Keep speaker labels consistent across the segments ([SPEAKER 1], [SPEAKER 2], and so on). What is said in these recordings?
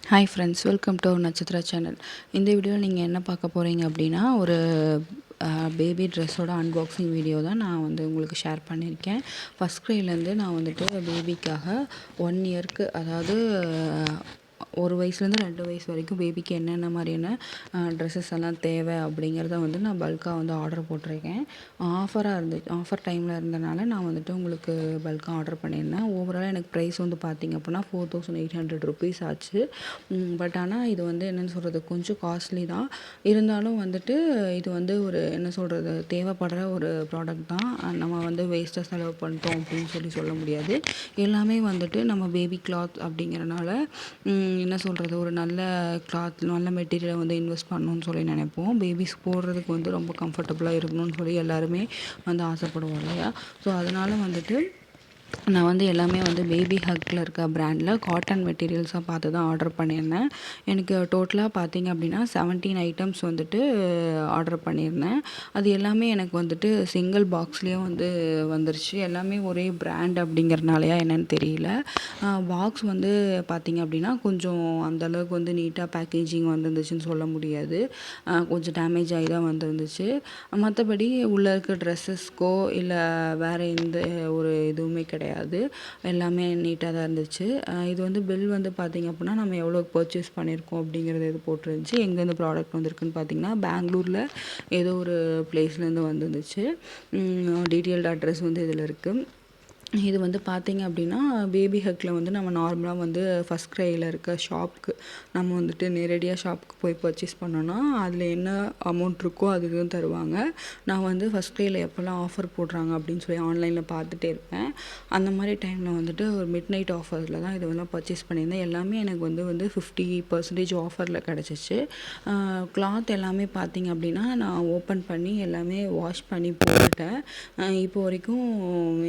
[SPEAKER 1] Hi friends, welcome to Nakshatra channel. இந்த வீடியோவில் நீங்கள் என்ன பார்க்க போகிறீங்க அப்படின்னா, ஒரு பேபி ட்ரெஸ்ஸோட அன்பாக்சிங் வீடியோ தான் நான் வந்து உங்களுக்கு ஷேர் பண்ணியிருக்கேன். ஃபஸ்ட் க்ரைலேருந்து நான் வந்துட்டு பேபிக்காக 1 இயர்க்கு, அதாவது 1 வயசுலேருந்து 2 வயசு வரைக்கும் பேபிக்கு என்னென்ன மாதிரியான ட்ரெஸ்ஸஸ் எல்லாம் தேவை அப்படிங்கிறத வந்து நான் பல்காக வந்து ஆர்டர் போட்டிருக்கேன். ஆஃபர் டைமில் இருந்தனால நான் வந்துட்டு உங்களுக்கு பல்காக ஆர்டர் பண்ணியிருந்தேன். ஓவராலாக எனக்கு ப்ரைஸ் வந்து பார்த்திங்க அப்படின்னா 4800 ருபீஸ் ஆச்சு. பட் ஆனால் இது வந்து என்னென்னு சொல்கிறது, கொஞ்சம் காஸ்ட்லி தான். இருந்தாலும் வந்துட்டு இது வந்து ஒரு என்ன சொல்கிறது, தேவைப்படுற ஒரு ப்ராடக்ட் தான். நம்ம வந்து வேஸ்ட்டாக செலவு பண்ணிட்டோம் அப்படின்னு சொல்ல முடியாது. எல்லாமே வந்துட்டு நம்ம பேபி கிளாத் அப்படிங்கிறனால என்ன சொல்கிறது, ஒரு நல்ல கிளாத், நல்ல மெட்டீரியலை வந்து இன்வெஸ்ட் பண்ணணும்னு சொல்லி நினைப்போம். பேபிஸ் போடுறதுக்கு வந்து ரொம்ப கம்ஃபர்டபுளாக இருக்கணும்னு சொல்லி எல்லாருமே வந்து ஆசைப்படுவோம் இல்லையா? ஸோ அதனால் வந்துட்டு நான் வந்து எல்லாமே வந்து பேபி ஹக்கில் இருக்க பிராண்டில் காட்டன் மெட்டீரியல்ஸாக பார்த்து தான் ஆர்டர் பண்ணியிருந்தேன். எனக்கு டோட்டலாக பார்த்திங்க அப்படின்னா 17 ஐட்டம்ஸ் வந்துட்டு ஆர்டர் பண்ணியிருந்தேன். அது எல்லாமே எனக்கு வந்துட்டு சிங்கிள் பாக்ஸ்லேயே வந்து வந்துருச்சு. எல்லாமே ஒரே பிராண்ட் அப்படிங்கிறனாலையா என்னென்னு தெரியல. பாக்ஸ் வந்து பார்த்திங்க அப்படின்னா கொஞ்சம் அந்தளவுக்கு வந்து நீட்டாக பேக்கேஜிங் வந்துருந்துச்சுன்னு சொல்ல முடியாது. கொஞ்சம் டேமேஜ் ஆகி தான் வந்துருந்துச்சு. மற்றபடி உள்ளே இருக்க ட்ரெஸ்ஸஸ்க்கோ இல்லை வேறு எந்த ஒரு இதுவுமே கிடையாது. எல்லாமே நீட்டாக தான் இருந்துச்சு. இது வந்து பில் வந்து பார்த்திங்க அப்படின்னா நம்ம எவ்வளோ பர்ச்சேஸ் பண்ணியிருக்கோம் அப்படிங்கிறது இது போட்டிருந்துச்சு. எங்கேருந்து ப்ராடக்ட் வந்திருக்குன்னு பார்த்திங்கன்னா பெங்களூரில் ஏதோ ஒரு பிளேஸ்லேருந்து வந்துருந்துச்சு. டீட்டெயில்டு அட்ரஸ் வந்து இதில் இருக்குது. இது வந்து பார்த்திங்க அப்படின்னா பேபி ஹக்கில் வந்து நம்ம நார்மலாக வந்து ஃபஸ்ட் க்ரையில் இருக்க ஷாப்புக்கு நம்ம வந்துட்டு நேரடியாக ஷாப்புக்கு போய் பர்ச்சேஸ் பண்ணோன்னா அதில் என்ன அமௌண்ட் இருக்கோ அதுவும் தருவாங்க. நான் வந்து ஃபஸ்ட் க்ரையில் எப்போல்லாம் ஆஃபர் போடுறாங்க அப்படின்னு சொல்லி ஆன்லைனில் பார்த்துட்டே இருப்பேன். அந்த மாதிரி டைமில் வந்துட்டு ஒரு மிட் நைட் ஆஃபரில் தான் இதெல்லாம் பர்ச்சேஸ் பண்ணியிருந்தேன். எல்லாமே எனக்கு வந்து 50% ஆஃபரில் கிடச்சிச்சு. கிளாத் எல்லாமே பார்த்திங்க அப்படின்னா நான் ஓப்பன் பண்ணி எல்லாமே வாஷ் பண்ணி போட்டுட்டேன். இப்போ வரைக்கும்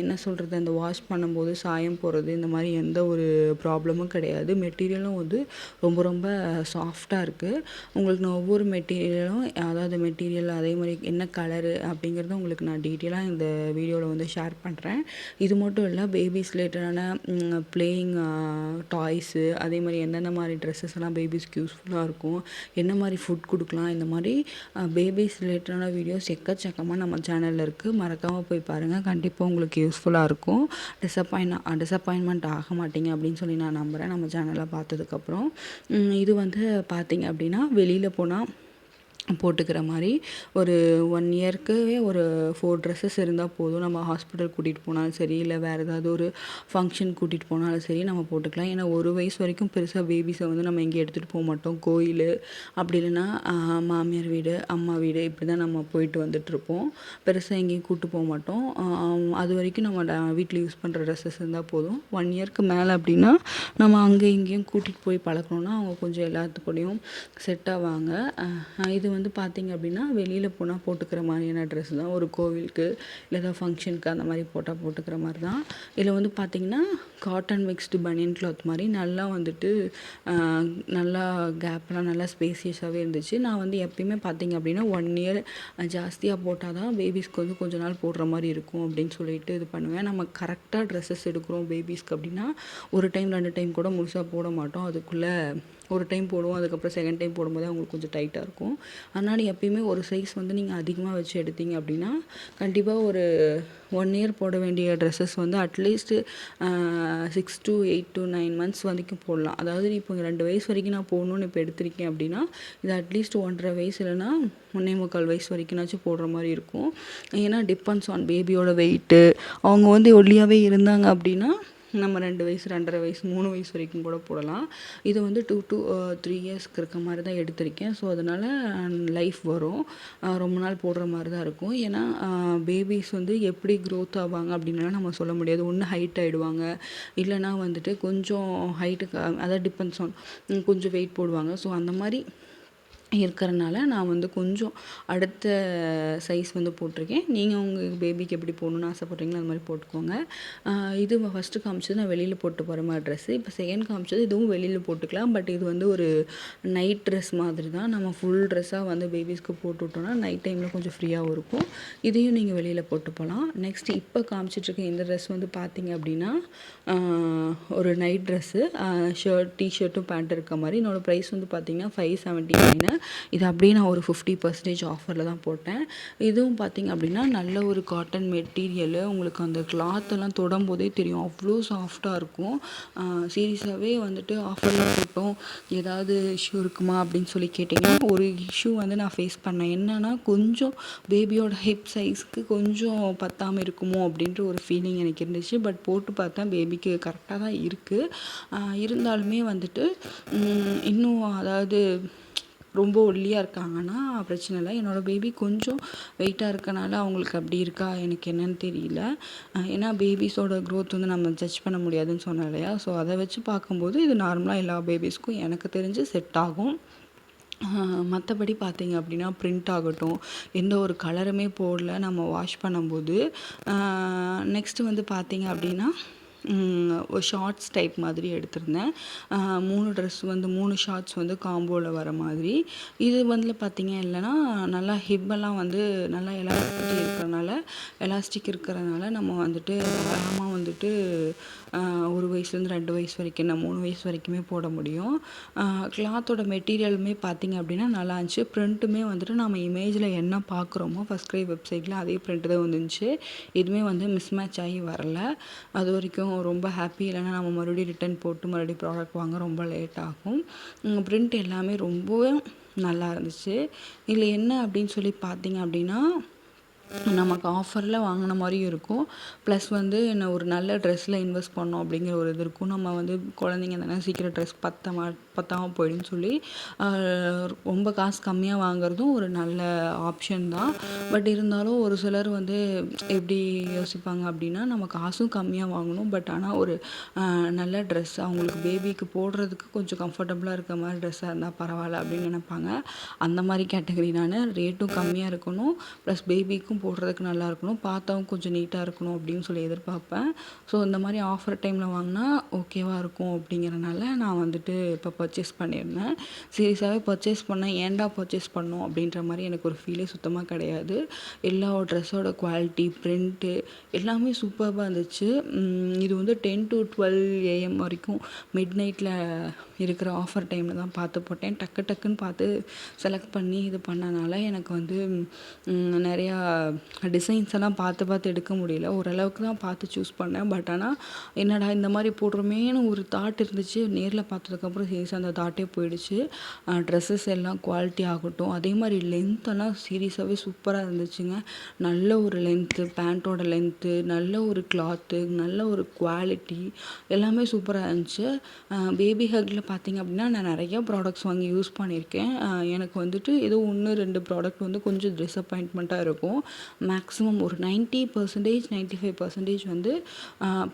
[SPEAKER 1] என்ன சொல்கிறது, அந்த வாஷ் பண்ணும்போது சாயம் போகிறது இந்த மாதிரி எந்த ஒரு ப்ராப்ளமும் கிடையாது. மெட்டீரியலும் வந்து ரொம்ப ரொம்ப சாஃப்டாக இருக்குது. உங்களுக்கு நான் ஒவ்வொரு மெட்டீரியலும், அதாவது மெட்டீரியல் அதே மாதிரி என்ன கலரு அப்படிங்கிறத உங்களுக்கு நான் டீட்டெயிலாக இந்த வீடியோவில் வந்து ஷேர் பண்ணுறேன். இது மட்டும் இல்லை, பேபிஸ் ரிலேட்டடான ப்ளேயிங் டாய்ஸு, அதே மாதிரி எந்தெந்த மாதிரி ட்ரெஸ்ஸஸ் எல்லாம் பேபிஸ்க்கு யூஸ்ஃபுல்லாக இருக்கும், என்ன மாதிரி ஃபுட் கொடுக்கலாம், இந்த மாதிரி பேபிஸ் ரிலேட்டடான வீடியோஸ் எக்கச்சக்கமாக நம்ம சேனலில் இருக்குது. மறக்காமல் போய் பாருங்கள். கண்டிப்பாக உங்களுக்கு யூஸ்ஃபுல்லாக இருக்கும். டிசப்பாயின்மெண்ட் ஆக மாட்டீங்க அப்படின்னு சொல்லி நான் நம்புகிறேன் நம்ம சேனலை பார்த்ததுக்கப்புறம். இது வந்து பார்த்திங்க அப்படின்னா வெளியில் போனால் போட்டுக்கிற மாதிரி ஒரு 1 இயர்க்குவே ஒரு 4 ட்ரெஸ்ஸஸ் இருந்தால் போதும். நம்ம ஹாஸ்பிட்டல் கூட்டிகிட்டு போனாலும் சரி, இல்லை வேறு ஏதாவது ஒரு ஃபங்க்ஷன் கூட்டிகிட்டு போனாலும் சரி நம்ம போட்டுக்கலாம். ஏன்னா 1 வயசு வரைக்கும் பெருசாக பேபிஸை வந்து நம்ம எங்கேயும் எடுத்துகிட்டு போக மாட்டோம். கோயில், அப்படி இல்லைன்னா மாமியார் வீடு, அம்மா வீடு, இப்படி தான் நம்ம போயிட்டு வந்துட்டுருப்போம். பெருசாக எங்கேயும் கூப்பிட்டு போக மாட்டோம். அது வரைக்கும் நம்ம வீட்டில் யூஸ் பண்ணுற ட்ரெஸ்ஸஸ் இருந்தால் போதும். 1 இயர்க்கு மேலே அப்படின்னா நம்ம அங்கே இங்கேயும் கூட்டிகிட்டு போய் பழக்கணுன்னா அவங்க கொஞ்சம் எல்லாத்துக்கூடையும் செட் ஆவாங்க. இது வந்து பார்த்திங்க அப்படின்னா வெளியில் போனால் போட்டுக்கிற மாதிரியான ட்ரெஸ் தான். ஒரு கோவிலுக்கு இல்லை ஏதாவது ஃபங்க்ஷனுக்கு அந்த மாதிரி போட்டுக்கிற மாதிரி தான். இதில் வந்து பார்த்திங்கன்னா காட்டன் மிக்ஸ்டு பனியன் கிளாத் மாதிரி நல்லா வந்துட்டு நல்லா கேப்லாம் நல்லா ஸ்பேசியஸாகவே இருந்துச்சு. நான் வந்து எப்பயுமே பார்த்திங்க அப்படின்னா 1 இயர் ஜாஸ்தியாக போட்டால் தான் பேபிஸ்க்கு வந்து கொஞ்ச நாள் போடுற மாதிரி இருக்கும் அப்படின்னு சொல்லிட்டு இது பண்ணுவேன். நம்ம கரெக்டாக ட்ரெஸ்ஸஸ் எடுக்கிறோம் பேபிஸ்க்கு அப்படின்னா 1 டைம் 2 டைம் கூட முழுசாக போட மாட்டோம். அதுக்குள்ளே ஒரு டைம் போடுவோம், அதுக்கப்புறம் செகண்ட் டைம் போடும்போது அவங்களுக்கு கொஞ்சம் டைட்டாக இருக்கும். அதனால் எப்பயுமே ஒரு சைஸ் வந்து நீங்கள் அதிகமாக வச்சு எடுத்தீங்க அப்படின்னா கண்டிப்பாக ஒரு 1 இயர் போட வேண்டிய ட்ரெஸ்ஸஸ் வந்து அட்லீஸ்ட்டு 6 to 8 to 9 மந்த்ஸ் வரைக்கும் போடலாம். அதாவது இப்போ 2 வயசு வரைக்கும் நான் போடணும்னு இப்போ எடுத்திருக்கேன் அப்படின்னா இது அட்லீஸ்ட் 1.5 வயசு இல்லைன்னா 1.25 வயசு வரைக்கும்னாச்சும் போடுற மாதிரி இருக்கும். ஏன்னா டிபெண்ட்ஸ் ஆன் பேபியோட வெயிட்டு. அவங்க வந்து ஒல்லியாகவே இருந்தாங்க அப்படின்னா நம்ம 2 வயசு, 2.5 வயசு, 3 வயசு வரைக்கும் கூட போடலாம். இது வந்து 2 to 3 இயர்ஸ்க்கு இருக்க மாதிரி தான் எடுத்திருக்கேன். ஸோ அதனால் லைஃப் வரும். ரொம்ப நாள் போடுற மாதிரி தான் இருக்கும். ஏன்னா பேபிஸ் வந்து எப்படி க்ரோத் ஆவாங்க அப்படின்லாம் நம்ம சொல்ல முடியாது. ஒன்று ஹைட் ஆகிடுவாங்க, இல்லைனா வந்துட்டு கொஞ்சம் ஹைட்டுக்கு, அதாவது டிபெண்ட்ஸ் ஆன் கொஞ்சம் வெயிட் போடுவாங்க. ஸோ அந்த மாதிரி இருக்கிறனால நான் வந்து கொஞ்சம் அடுத்த சைஸ் வந்து போட்டிருக்கேன். நீங்கள் உங்கள் பேபிக்கு எப்படி போடணும்னு ஆசைப்பட்றீங்களோ அது மாதிரி போட்டுக்கோங்க. இது ஃபஸ்ட்டு காமிச்சது நான் வெளியில் போட்டு போகிற மாதிரி ட்ரெஸ்ஸு. இப்போ செகண்ட் காமிச்சது இதுவும் வெளியில் போட்டுக்கலாம். பட் இது வந்து ஒரு நைட் ட்ரெஸ் மாதிரி தான். நம்ம ஃபுல் ட்ரெஸ்ஸாக வந்து பேபிஸ்க்கு போட்டு விட்டோம்னா நைட் டைமில் கொஞ்சம் ஃப்ரீயாகவும் இருக்கும். இதையும் நீங்கள் வெளியில் போட்டு போகலாம். நெக்ஸ்ட் இப்போ காமிச்சிட்ருக்க இந்த ட்ரெஸ் வந்து பார்த்தீங்க அப்படின்னா ஒரு நைட் ட்ரெஸ்ஸு, டிஷர்ட்டும் பேண்ட் இருக்க மாதிரி. என்னோடய ப்ரைஸ் வந்து பார்த்தீங்கன்னா 579. இது அப்படியே நான் ஒரு 50% ஆஃபரில் தான் போட்டேன். இதுவும் பார்த்திங்க அப்படின்னா நல்ல ஒரு காட்டன் மெட்டீரியலு. உங்களுக்கு அந்த கிளாத்தெல்லாம் தொடும்போதே தெரியும், அவ்வளோ சாஃப்டாக இருக்கும். சீரியஸாகவே வந்துட்டு ஆஃபரில் போட்டோம், ஏதாவது இஷ்யூ இருக்குமா அப்படின்னு சொல்லி கேட்டிங்கன்னா, ஒரு இஷ்யூ வந்து நான் ஃபேஸ் பண்ணேன். என்னென்னா கொஞ்சம் பேபியோட ஹிப் சைஸ்க்கு கொஞ்சம் பத்தாமல் இருக்குமோ அப்படின்ற ஒரு ஃபீலிங் எனக்கு இருந்துச்சு. பட் போட்டு பார்த்தேன், பேபிக்கு கரெக்டாக தான் இருக்குது. இருந்தாலுமே வந்துட்டு இன்னும் அதாவது ரொம்ப ஒல்லியாக இருக்காங்கன்னா பிரச்சனை இல்லை. என்னோடய பேபி கொஞ்சம் வெயிட்டாக இருக்கனால அவங்களுக்கு அப்படி இருக்கா எனக்கு என்னன்னு தெரியல. ஏன்னா பேபிஸோட க்ரோத் வந்து நம்ம ஜட்ஜ் பண்ண முடியாதுன்னு சொன்னேன் இல்லையா? ஸோ அதை வச்சு பார்க்கும்போது இது நார்மலாக எல்லா பேபிஸ்க்கும் எனக்கு தெரிஞ்சு செட் ஆகும். மற்றபடி பார்த்தீங்க அப்படின்னா பிரிண்ட் ஆகட்டும், எந்த ஒரு கலருமே போடல நம்ம வாஷ் பண்ணும்போது. நெக்ஸ்ட்டு வந்து பார்த்தீங்க அப்படின்னா ஒரு ஷார்ட்ஸ் டைப் மாதிரி எடுத்திருந்தேன். 3 ட்ரெஸ் வந்து 3 ஷார்ட்ஸ் வந்து காம்போவில் வர மாதிரி. இது வந்து பார்த்தீங்க இல்லைன்னா நல்லா ஹிப்பெல்லாம் வந்து நல்லா எலாஸ்டிக் இருக்கிறனால நம்ம வந்துட்டு தாராளமாக வந்துட்டு 1 வயசுலேருந்து 2 வயசு வரைக்கும், நான் 3 வயசு வரைக்குமே போட முடியும். கிளாத்தோட மெட்டீரியலுமே பார்த்தீங்க அப்படின்னா நல்லா இருந்துச்சு. ப்ரிண்ட்டுமே வந்துட்டு நம்ம இமேஜில் என்ன பார்க்குறோமோ ஃபர்ஸ்ட் கிரை வெப்சைட்டில் அதே ப்ரிண்ட் தான் வந்துருந்துச்சு. எதுவுமே வந்து மிஸ்மேட்ச் ஆகி வரல. அது வரைக்கும் ரொம்ப ஹாப்பி. இல்லைனா நம்ம மறுபடியும் ரிட்டன் போட்டு மறுபடியும் ப்ராடக்ட் வாங்க ரொம்ப லேட் ஆகும். ப்ரிண்ட் எல்லாமே ரொம்பவே நல்லா இருந்துச்சு. இதில் என்ன அப்படின்னு சொல்லி பார்த்தீங்க அப்படின்னா, நமக்கு ஆஃபரில் வாங்கின மாதிரியும் இருக்கும். ப்ளஸ் வந்து என்ன ஒரு நல்ல ட்ரெஸ்ஸில் இன்வெஸ்ட் பண்ணோம் அப்படிங்கிற ஒரு இது இருக்கும். நம்ம வந்து குழந்தைங்க தானே சீக்கிரம் ட்ரெஸ் பத்தாமல் போயிடுன்னு சொல்லி ரொம்ப காசு கம்மியாக வாங்குறதும் ஒரு நல்ல ஆப்ஷன் தான். பட் இருந்தாலும் ஒரு சிலர் வந்து எப்படி யோசிப்பாங்க அப்படின்னா, நம்ம காசும் கம்மியாக வாங்கணும், பட் ஆனால் ஒரு நல்ல ட்ரெஸ் அவங்களுக்கு பேபிக்கு போடுறதுக்கு கொஞ்சம் கம்ஃபர்டபுளாக இருக்க மாதிரி ட்ரெஸ்ஸாக இருந்தால் பரவாயில்ல அப்படின்னு நினைப்பாங்க. அந்த மாதிரி கேட்டகரி நான். ரேட்டும் கம்மியாக இருக்கணும், ப்ளஸ் பேபிக்கும் போடுறதுக்கு நல்லா இருக்கணும், பார்த்தாவும் கொஞ்சம் நீட்டாக இருக்கணும் அப்படின்னு சொல்லி எதிர்பார்ப்பேன். ஸோ இந்த மாதிரி ஆஃபர் டைமில் வாங்கினா ஓகேவாக இருக்கும் அப்படிங்கிறனால நான் வந்துட்டு இப்போ பர்ச்சேஸ் பண்ணியிருந்தேன். சீரியஸாகவே பர்ச்சேஸ் பண்ணேன். ஏன்டா பர்ச்சேஸ் பண்ணோம் அப்படின்ற மாதிரி எனக்கு ஒரு ஃபீலே சுத்தமாக கிடையாது. எல்லா ட்ரெஸ்ஸோட குவாலிட்டி, ப்ரிண்ட்டு எல்லாமே சூப்பராக இருந்துச்சு. இது வந்து 10 to 12 AM வரைக்கும் மிட் நைட்டில் இருக்கிற ஆஃபர் டைமில் தான் பார்த்து போட்டேன். டக்குன்னு பார்த்து செலக்ட் பண்ணி இது பண்ணனால எனக்கு வந்து நிறையா டிசைன்ஸ் எல்லாம் பார்த்து எடுக்க முடியல. ஓரளவுக்கு தான் பார்த்து சூஸ் பண்ணேன். பட் ஆனால் என்னடா இந்த மாதிரி போடுறோமேன்னு ஒரு தாட் இருந்துச்சு. நேரில் பார்த்ததுக்கப்புறம் சீரியஸாக அந்த தாட்டே போயிடுச்சு. ட்ரெஸ்ஸஸ் எல்லாம் குவாலிட்டி ஆகட்டும், அதே மாதிரி லென்த்தெல்லாம் சீரியஸாகவே சூப்பராக இருந்துச்சுங்க. நல்ல ஒரு லென்த்து, பேண்ட்டோட லென்த்து, நல்ல ஒரு கிளாத்து, நல்ல ஒரு குவாலிட்டி எல்லாமே சூப்பராக இருந்துச்சு. பேபி ஹக்கில் பார்த்தீங்க அப்படின்னா நான் நிறையா ப்ராடக்ட்ஸ் வாங்கி யூஸ் பண்ணியிருக்கேன். எனக்கு வந்துட்டு ஏதோ 1, 2 ப்ராடக்ட் வந்து கொஞ்சம் டிசப்பாயின்ட்மெண்ட்டாக இருக்கும். மேக்ஸிமம் ஒரு 90%, 95% வந்து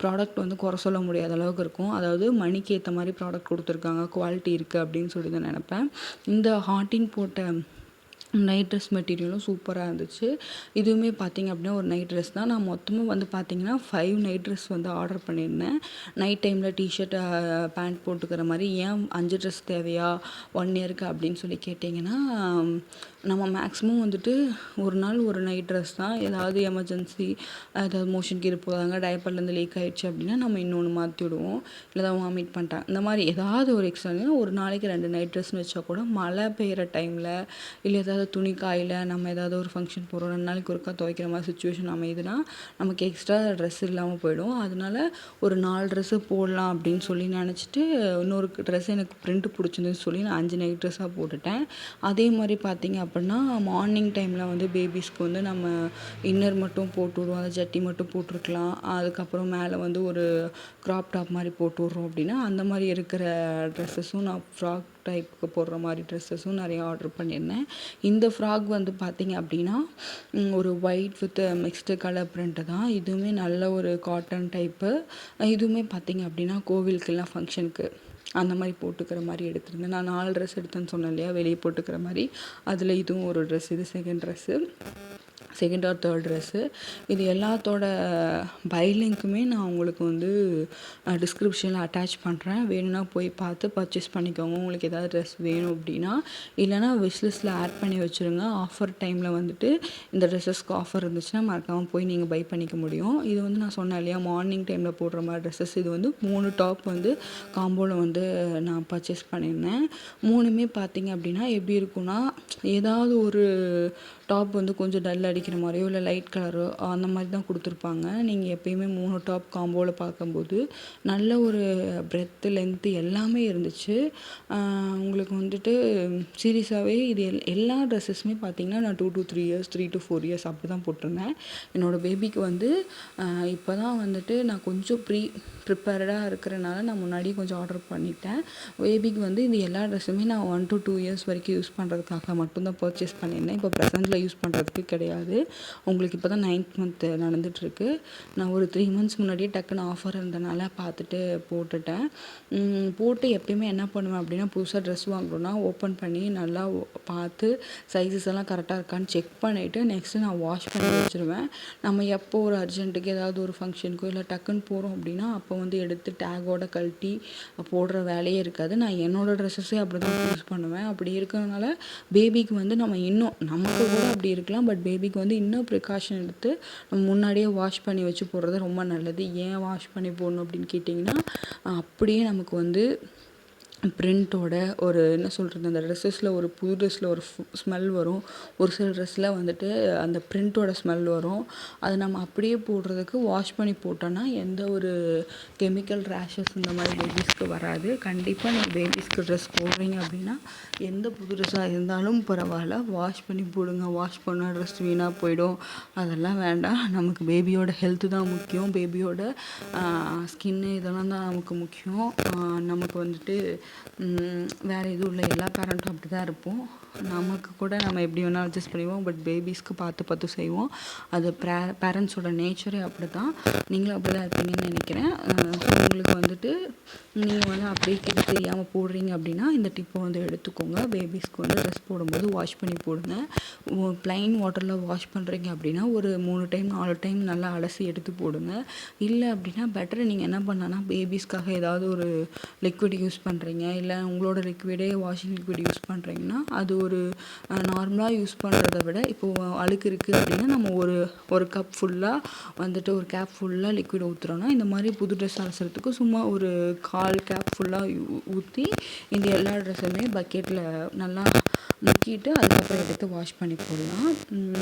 [SPEAKER 1] ப்ராடக்ட் வந்து குறை சொல்ல முடியாத அளவுக்கு இருக்கும். அதாவது மணிக்கு ஏற்ற மாதிரி ப்ராடக்ட் கொடுத்துருக்காங்க, குவாலிட்டி இருக்குது அப்படின்னு சொல்லி தான் நினப்பேன். இந்த ஹாட்டின் போட்ட நைட் ட்ரெஸ் மெட்டீரியலும் சூப்பராக இருந்துச்சு. இதுவுமே பார்த்திங்க அப்படின்னா ஒரு நைட் ட்ரெஸ் தான். நான் மொத்தமாக வந்து பார்த்திங்கன்னா 5 நைட் ட்ரெஸ் வந்து ஆர்டர் பண்ணியிருந்தேன். நைட் டைமில் டிஷர்ட், பேண்ட் போட்டுக்கிற மாதிரி. ஏன் 5 ட்ரெஸ் தேவையா 1 இயருக்கு அப்படின்னு சொல்லி கேட்டிங்கன்னா, நம்ம மேக்ஸிமம் வந்துட்டு ஒரு நாள் ஒரு நைட் ட்ரெஸ் தான். ஏதாவது எமர்ஜென்சி, ஏதாவது மோஷன் கீழே போதாங்க, டயப்பர்லேருந்து லீக் ஆகிடுச்சு அப்படின்னா நம்ம இன்னொன்று மாற்றி விடுவோம். இல்லை தான் வாமிட் பண்ணிட்டேன், இந்த மாதிரி ஏதாவது ஒரு எக்ஸ்ட்ரா ஒரு நாளைக்கு 2 நைட் ட்ரெஸ்னு வச்சா கூட மழை பெய்கிற டைமில் இல்லை ஏதாவது துணி காயில் நம்ம ஏதாவது ஒரு ஃபங்க்ஷன் போகிறோம், 2 நாளைக்கு ஒருக்கா துவைக்கிற மாதிரி சுச்சுவேஷன் அமையுதுன்னா நமக்கு எக்ஸ்ட்ரா ட்ரெஸ் இல்லாமல் போயிடும். அதனால ஒரு 4 ட்ரெஸ்ஸு போடலாம் அப்படின்னு சொல்லி நினச்சிட்டு இன்னொரு ட்ரெஸ் எனக்கு ப்ரிண்ட் பிடிச்சிருந்துன்னு சொல்லி நான் 5 நைட் ட்ரெஸ்ஸாக போட்டுட்டேன். அதே மாதிரி பார்த்திங்க அப்படின்னா மார்னிங் டைமில் வந்து பேபிஸ்க்கு வந்து நம்ம இன்னர் மட்டும் போட்டு விடுவோம், அந்த ஜட்டி மட்டும் போட்டிருக்கலாம். அதுக்கப்புறம் மேலே வந்து ஒரு க்ராப் டாப் மாதிரி போட்டு விட்றோம் அப்படின்னா அந்த மாதிரி இருக்கிற ட்ரெஸ்ஸஸும் நான் ஃப்ராக் டைப்புக்கு போடுற மாதிரி ட்ரெஸ்ஸஸும் நிறையா ஆர்டர் பண்ணியிருந்தேன். இந்த ஃப்ராக் வந்து பார்த்திங்க அப்படின்னா ஒரு white with mixed colour print தான். இதுவுமே நல்ல ஒரு காட்டன் டைப்பு. இதுவுமே பார்த்திங்க அப்படின்னா கோவிலுக்கெல்லாம் ஃபங்க்ஷனுக்கு அந்த மாதிரி போட்டுக்கிற மாதிரி எடுத்திருந்தேன். நான் 4 ட்ரெஸ் எடுத்தேன்னு சொன்னேன் இல்லையா, வெளியே போட்டுக்கிற மாதிரி. அதில் இதுவும் ஒரு ட்ரெஸ், இது second dress, second or third dress. இது எல்லாத்தோட பை லிங்க்குமே நான் உங்களுக்கு வந்து டிஸ்கிரிப்ஷனில் அட்டாச் பண்ணுறேன். வேணும்னா போய் பார்த்து பர்ச்சேஸ் பண்ணிக்கோங்க. உங்களுக்கு ஏதாவது ட்ரெஸ் வேணும் அப்படின்னா, இல்லைனா விஷ்லிஸ்ட்டில் ஆட் பண்ணி வச்சுருங்க. ஆஃபர் டைமில் வந்துட்டு இந்த ட்ரெஸ்ஸஸ்க்கு ஆஃபர் இருந்துச்சுன்னா மறக்காமல் போய் நீங்கள் பை பண்ணிக்க முடியும். இது வந்து நான் சொன்னேன் இல்லையா, மார்னிங் டைமில் போடுற மாதிரி ட்ரெஸ்ஸஸ். இது வந்து 3 டாப் வந்து காம்போவில் வந்து நான் பர்ச்சேஸ் பண்ணியிருந்தேன். 3மே பார்த்தீங்க அப்படின்னா எப்படி இருக்குன்னா, ஏதாவது ஒரு டாப் வந்து கொஞ்சம் டல் அடிக்கிற மாதிரியோ இல்லை லைட் கலரோ அந்த மாதிரி தான் கொடுத்துருப்பாங்க. நீங்கள் எப்பயுமே 3 டாப் காம்போவில் பார்க்கும்போது நல்ல ஒரு பிரெத்து, லென்த்து எல்லாமே இருந்துச்சு. உங்களுக்கு வந்துட்டு சீரியஸாகவே இது எல்லா ட்ரெஸ்ஸஸுமே பார்த்தீங்கன்னா நான் 2 to 3 இயர்ஸ், 3 to 4 இயர்ஸ் அப்படி தான் போட்டிருந்தேன். என்னோடய பேபிக்கு வந்து இப்போ தான் வந்துட்டு நான் கொஞ்சம் ப்ரிப்பேர்டாக இருக்கிறனால நான் முன்னாடியே கொஞ்சம் ஆர்டர் பண்ணிட்டேன். பேபிக்கு வந்து இது எல்லா ட்ரெஸ்ஸுமே நான் 1 to 2 இயர்ஸ் வரைக்கும் யூஸ் பண்ணுறதுக்காக மட்டும்தான் பர்ச்சேஸ் பண்ணியிருந்தேன். இப்போ ப்ரெசென்ட்டில் யூஸ் பண்ணுறதுக்கு கிடையாது. உங்களுக்கு இப்போ தான் 9th மந்த் நடந்துகிட்ருக்கு. நான் ஒரு 3 months முன்னாடியே டக்குன்னு ஆஃபர் இருந்தனால பார்த்துட்டு போட்டுட்டேன். போட்டு எப்பயுமே என்ன பண்ணுவேன் அப்படின்னா, புதுசாக ட்ரெஸ் வாங்குறோன்னா ஓப்பன் பண்ணி நல்லா பார்த்து சைஸஸ் எல்லாம் கரெக்டாக இருக்கான்னு செக் பண்ணிவிட்டு நெக்ஸ்ட்டு நான் வாஷ் பண்ணி வச்சுருவேன். நம்ம எப்போ ஒரு அர்ஜென்ட்டுக்கு ஏதாவது ஒரு ஃபங்க்ஷனுக்கோ இல்லை டக்குன்னு போகிறோம் அப்படின்னா அப்போ வந்து எடுத்து டேக்கோட கழட்டி போடுற வேலையே இருக்காது. நான் என்னோடய ட்ரெஸ்ஸஸே அப்படி தான் யூஸ் பண்ணுவேன். அப்படி இருக்கிறதுனால பேபிக்கு வந்து நம்ம இன்னும் நமக்கு கூட அப்படி இருக்கலாம், பட் பேபிக்கு வந்து இன்னும் ப்ரிகாஷன் எடுத்து நம்ம முன்னாடியே வாஷ் பண்ணி வச்சு போடுறது ரொம்ப நல்லது. ஏன் வாஷ் பண்ணி போடணும் அப்படின்னு கேட்டிங்கன்னா, அப்படியே நமக்கு வந்து பிரிண்ட்டோட ஒரு என்ன சொல்கிறது, அந்த ட்ரெஸ்ஸஸில் ஒரு புது ட்ரெஸ்ஸில் ஒரு ஸ்மெல் வரும். ஒரு சில ட்ரெஸ்ஸில் வந்துட்டு அந்த பிரிண்ட்டோட ஸ்மெல் வரும். அதை நம்ம அப்படியே போடுறதுக்கு வாஷ் பண்ணி போட்டோன்னா எந்த ஒரு கெமிக்கல் ரேஷஸ் இந்த மாதிரி பேபிஸ்க்கு வராது. கண்டிப்பாக நீங்கள் பேபிஸ்க்கு ட்ரெஸ் போடுறீங்க அப்படின்னா எந்த புது ட்ரெஸ்ஸாக இருந்தாலும் பரவாயில்ல, வாஷ் பண்ணி போடுங்க. வாஷ் பண்ணால் ட்ரெஸ் வீணாக போயிடும், அதெல்லாம் வேண்டாம். நமக்கு பேபியோட ஹெல்த்து தான் முக்கியம். பேபியோட ஸ்கின்னு இதெல்லாம் தான் நமக்கு முக்கியம். நமக்கு வந்துட்டு வேறு எதுவும் இல்லை. எல்லா பேரண்ட்டும் அப்படி தான் இருப்போம். நமக்கு கூட நம்ம எப்படி வேணாலும் அட்ஜஸ்ட் பண்ணிடுவோம், பட் பேபிஸ்க்கு பார்த்து செய்வோம். அது பேரண்ட்ஸோட நேச்சரே அப்படி தான். நீங்களும் அப்படி தான் இருப்பீங்கன்னு நினைக்கிறேன். ஸோ உங்களுக்கு வந்துட்டு நீங்கள் வந்து அப்படியே கிட்ட தெரியாமல் போடுறீங்க அப்படின்னா இந்த டிப்பை வந்து எடுத்துக்கோங்க. பேபிஸ்க்கு வந்து ட்ரெஸ் போடும்போது வாஷ் பண்ணி போடுங்க. ப்ளைன் வாட்டரில் வாஷ் பண்ணுறீங்க அப்படின்னா ஒரு 3 டைம் 4 டைம் நல்லா அலசி எடுத்து போடுங்க. இல்லை அப்படின்னா பெட்டர் நீங்கள் என்ன பண்ணலான்னா, பேபிஸ்க்காக ஏதாவது ஒரு லிக்விட் யூஸ் பண்ணுறீங்க, இல்லை உங்களோட லிக்விடே வாஷிங் லிக்விட் யூஸ் பண்ணுறீங்கன்னா அது ஒரு நார்மலாக யூஸ் பண்ணுறத விட இப்போது அழுக்கு இருக்குது அப்படின்னா நம்ம ஒரு கப் ஃபுல்லாக வந்துட்டு ஒரு கேப் ஃபுல்லாக லிக்விட் ஊற்றுறோன்னா இந்த மாதிரி புது ட்ரெஸ் அலசுறதுக்கு சும்மா ஒரு 1/4 கேப் ஃபுல்லாக ஊற்றி இந்த எல்லா ட்ரெஸ்ஸுமே பக்கெட்டில் நல்லா முக்கிட்டு அதுக்கப்புறம் எடுத்து வாஷ் பண்ணி போடலாம்.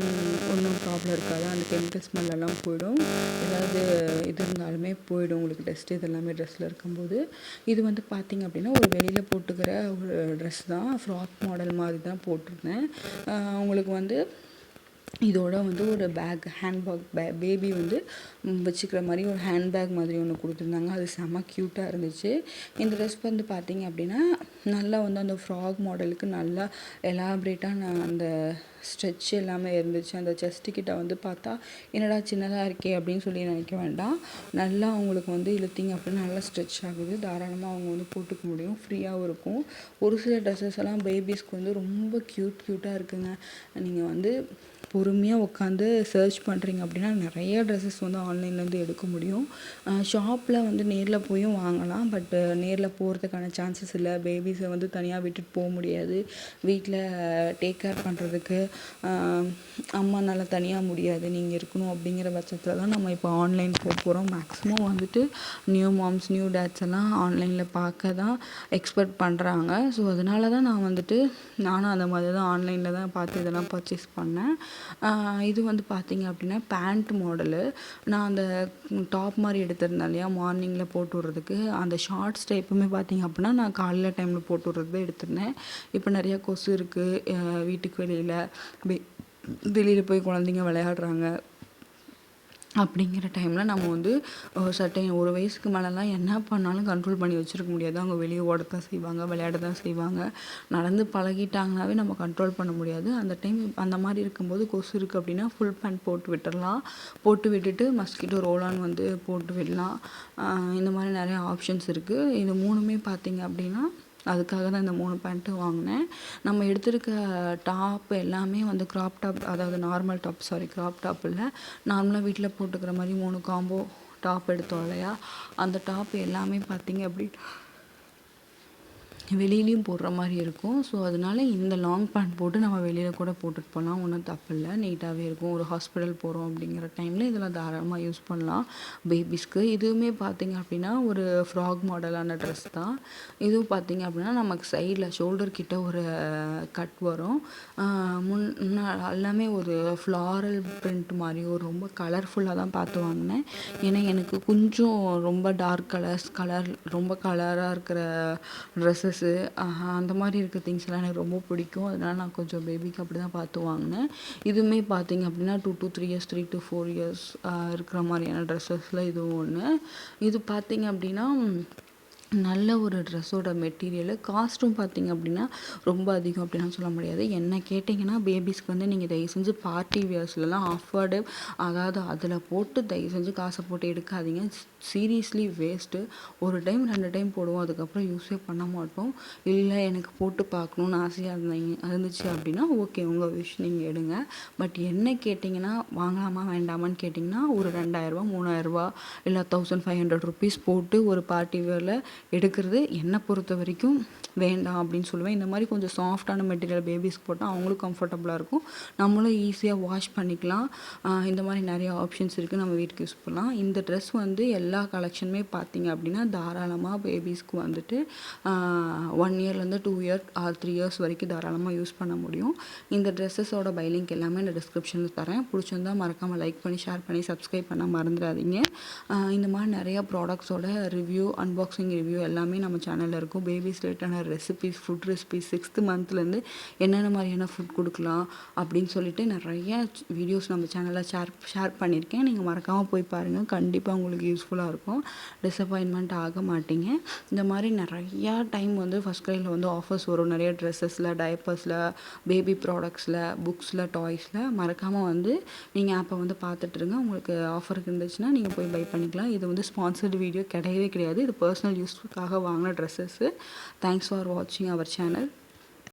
[SPEAKER 1] ஒன்றும் ப்ராப்ளம் இருக்காது. அந்த கெமிக்கல் ஸ்மெல்லாம் போயிடும். ஏதாவது இது இருந்தாலுமே போயிடும் உங்களுக்கு. டஸ்ட்டு இது எல்லாமே ட்ரெஸ்ஸில் இருக்கும்போது. இது வந்து பார்த்திங்க அப்படின்னா ஒரு வெளியில் போட்டுக்கிற ஒரு ட்ரெஸ் தான். ஃப்ராக் மாடல் மாதிரி தான் போட்டிருந்தேன். உங்களுக்கு வந்து இதோட வந்து ஒரு ஹேண்ட்பேக் பேபி வந்து வச்சுக்கிற மாதிரி ஒரு ஹேண்ட்பேக் மாதிரி ஒன்று கொடுத்துருந்தாங்க. அது செம்ம க்யூட்டாக இருந்துச்சு. இந்த ட்ரெஸ் வந்து பார்த்திங்க அப்படின்னா நல்லா வந்து அந்த ஃப்ராக் மாடலுக்கு நல்லா எலாபரேட்டாக அந்த ஸ்ட்ரெச் எல்லாமே இருந்துச்சு. அந்த செஸ்ட்டு கிட்ட வந்து பார்த்தா என்னடா சின்னதாக இருக்கே அப்படின்னு சொல்லி நினைக்க வேண்டாம். நல்லா அவங்களுக்கு வந்து இழுத்திங்க அப்படின்னா நல்லா ஸ்ட்ரெச் ஆகுது. தாராளமாக அவங்க வந்து போட்டுக்க முடியும். ஃப்ரீயாகவும் இருக்கும். ஒரு சில ட்ரெஸ்ஸஸ் எல்லாம் பேபிஸ்க்கு வந்து ரொம்ப க்யூட்டாக இருக்குங்க. நீங்கள் வந்து பொறுமையாக உட்காந்து சர்ச் பண்ணுறீங்க அப்படின்னா நிறைய ட்ரெஸ்ஸஸ் வந்து ஆன்லைன்லேருந்து எடுக்க முடியும். ஷாப்பில் வந்து நேரில் போயும் வாங்கலாம், பட் நேரில் போகிறதுக்கான சான்சஸ் இல்லை. பேபிஸை வந்து தனியாக விட்டுட்டு போக முடியாது. வீட்டில் டேக் கேர் பண்ணுறதுக்கு அம்மானால தனியாக முடியாது, நீங்கள் இருக்கணும். அப்படிங்கிற பட்சத்தில் தான் நம்ம இப்போ ஆன்லைன் போகிறோம். மேக்ஸிமம் வந்துட்டு நியூ மாம்ஸ் நியூ டேட்ஸ் எல்லாம் ஆன்லைனில் பார்க்க தான் எக்ஸ்பெக்ட் பண்ணுறாங்க. ஸோ அதனால தான் நானும் அந்த மாதிரி தான் ஆன்லைனில் தான் பார்த்து இதெல்லாம் பர்ச்சேஸ் பண்ணேன். இது வந்து பார்த்திங்க அப்படின்னா பேண்ட் மாடலு. நான் அந்த டாப் மாதிரி எடுத்திருந்தேன் இல்லையா மார்னிங்கில் போட்டு விட்றதுக்கு, அந்த ஷார்ட்ஸ் டைப்புமே பார்த்திங்க அப்படின்னா நான் காலையில் டைமில் போட்டு விட்றது தான் எடுத்திருந்தேன். இப்போ நிறையா கொசு இருக்குது வீட்டுக்கு வெளியில் போய் குழந்தைங்க விளையாடுறாங்க. அப்படிங்கிற டைமில் நம்ம வந்து சர்டைன் ஒரு வயசுக்கு மேலலாம் என்ன பண்ணாலும் கண்ட்ரோல் பண்ணி வச்சுருக்க முடியாது. அவங்க வெளியே ஓடத்தான் செய்வாங்க, விளையாட தான் செய்வாங்க. நடந்து பழகிட்டாங்கனாவே நம்ம கண்ட்ரோல் பண்ண முடியாது. அந்த டைம் அந்த மாதிரி இருக்கும்போது கொசு இருக்குது அப்படின்னா ஃபுல் பேண்ட் போட்டு விட்டுறலாம். போட்டு விட்டுட்டு மஸ்கிட்டோ ரோல் ஆன் வந்து போட்டு விடலாம். இந்த மாதிரி நிறையா ஆப்ஷன்ஸ் இருக்குது. இது 3மே பார்த்தீங்க அப்படின்னா அதுக்காக தான் இந்த 3 பேண்ட்டும் வாங்கினேன். நம்ம எடுத்திருக்க டாப் எல்லாமே வந்து கிராப் டாப், அதாவது நார்மல் டாப், கிராப் டாப் இல்லை, நார்மலாக வீட்டில் போட்டுக்கிற மாதிரி 3 காம்போ டாப் எடுத்தோம் இல்லையா, அந்த டாப் எல்லாமே பார்த்தீங்க அப்படி வெளியிலையும் போடுற மாதிரி இருக்கும். ஸோ அதனால இந்த லாங் பேண்ட் போட்டு நம்ம வெளியில் கூட போட்டுட்டு போகலாம், ஒன்றும் தப்பு இல்லை, நீட்டாகவே இருக்கும். ஒரு ஹாஸ்பிட்டல் போகிறோம் அப்படிங்கிற டைமில் இதெல்லாம் தாராளமாக யூஸ் பண்ணலாம் பேபிஸ்க்கு. இதுவுமே பார்த்திங்க அப்படின்னா ஒரு ஃப்ராக் மாடலான ட்ரெஸ் தான். இதுவும் பார்த்திங்க அப்படின்னா நமக்கு சைடில் ஷோல்டர் கிட்ட ஒரு கட் வரும். எல்லாமே ஒரு ஃப்ளாரல் பிரிண்ட் மாதிரி ஒரு ரொம்ப கலர்ஃபுல்லாக தான் பார்த்து வாங்கினேன். ஏன்னா எனக்கு கொஞ்சம் ரொம்ப டார்க் கலர் ரொம்ப கலராக இருக்கிற ட்ரெஸ்ஸஸ் அந்த மாதிரி இருக்க திங்ஸ்லாம் எனக்கு ரொம்ப பிடிக்கும். அதனால் நான் கொஞ்சம் பேபிக்கு அப்படி தான் பார்த்து வாங்கினேன். இதுவுமே பார்த்திங்க அப்படின்னா 2 to 3 years 3 to 4 years இருக்கிற மாதிரியான ட்ரெஸ்ஸஸில் இதுவும் ஒன்று. இது பார்த்திங்க அப்படின்னா நல்ல ஒரு ட்ரெஸ்ஸோட மெட்டீரியலு. காஸ்ட்டும் பார்த்திங்க அப்படின்னா ரொம்ப அதிகம் அப்படிலாம் சொல்ல முடியாது. என்ன கேட்டிங்கன்னா பேபிஸ்க்கு வந்து நீங்கள் தயவு செஞ்சு பார்ட்டி வியர்ஸ்லலாம் அஃபோர்டு, அதாவது அதில் போட்டு தயவு செஞ்சு காசை போட்டு எடுக்காதீங்க. Seriously waste. ஒரு டைம் 2 டைம் போடுவோம், அதுக்கப்புறம் யூஸே பண்ண மாட்டோம். இல்லை எனக்கு போட்டு பார்க்கணுன்னு ஆசையாக இருந்துச்சு அப்படின்னா ஓகே, உங்கள் விஷ் நீங்கள் எடுங்க. பட் என்ன கேட்டிங்கன்னா வாங்கலாமா வேண்டாமான்னு கேட்டிங்கன்னா ஒரு 2000 3000 இல்லை 1500 ருபீஸ் போட்டு ஒரு பார்ட்டி வியரில் எடுக்கிறது என்னை பொறுத்த வரைக்கும் வேண்டாம் அப்படின்னு சொல்லுவேன். இந்த மாதிரி கொஞ்சம் சாஃப்டான மெட்டீரியல் பேபிஸ்க்கு போட்டால் அவங்களும் கம்ஃபர்டபுளாக இருக்கும், நம்மளும் ஈஸியாக வாஷ் பண்ணிக்கலாம். இந்த மாதிரி நிறைய ஆப்ஷன்ஸ் இருக்குது, நம்ம வீட்டுக்கு யூஸ் பண்ணலாம். இந்த ட்ரெஸ் வந்து எல்லா கலெக்ஷனுமே பார்த்திங்க அப்படின்னா தாராளமாக பேபிஸ்க்கு வந்துட்டு 1 இயர்லேருந்து 2 இயர் ஆர் 3 இயர்ஸ் வரைக்கும் தாராளமாக யூஸ் பண்ண முடியும். இந்த ட்ரெஸ்ஸஸோட பை லிங்க் எல்லாமே நான் டிஸ்கிரிப்ஷனில் தரேன். பிடிச்சிருந்தால் மறக்காமல் லைக் பண்ணி ஷேர் பண்ணி சப்ஸ்கிரைப் பண்ண மறந்துடாதீங்க. இந்த மாதிரி நிறையா ப்ராடக்ட்ஸோட ரிவ்யூ, அன்பாக்சிங் ரிவ்யூ எல்லாமே நம்ம சேனலில் இருக்கும். பேபிஸ் ரிலேட்டடான ரெசிபீஸ், ஃபுட் ரெசிபீஸ், 6th மந்த்லேருந்து என்னென்ன மாதிரியான ஃபுட் கொடுக்கலாம் அப்படின்னு சொல்லிட்டு நிறைய வீடியோஸ் நம்ம சேனலில் ஷேர் பண்ணியிருக்கேன். நீங்கள் மறக்காமல் போய் பாருங்கள், கண்டிப்பாக உங்களுக்கு யூஸ்ஃபுல்லாக இருக்கும், டிசப்பாயின்மெண்ட் ஆக மாட்டீங்க. இந்த மாதிரி நிறையா டைம் வந்து ஃபர்ஸ்ட் கிரையில் வந்து ஆஃபர்ஸ் வரும், நிறைய ட்ரெஸ்ஸஸில், டைப்பர்ஸில், பேபி ப்ராடக்ட்ஸில், புக்ஸில், டாய்ஸில். மறக்காமல் வந்து நீங்கள் ஆப்பை வந்து பார்த்துட்ருங்க. உங்களுக்கு ஆஃபர் இருந்துச்சுன்னா நீங்கள் போய் பை பண்ணிக்கலாம். இது வந்து ஸ்பான்சர்டு வீடியோ கிடையவே கிடையாது, இது பர்சனல் யூஸ்க்காக வாங்கின ட்ரெஸ்ஸஸ்ஸு. தேங்க்ஸ் ஃபார் வாட்சிங் அவர் சேனல்.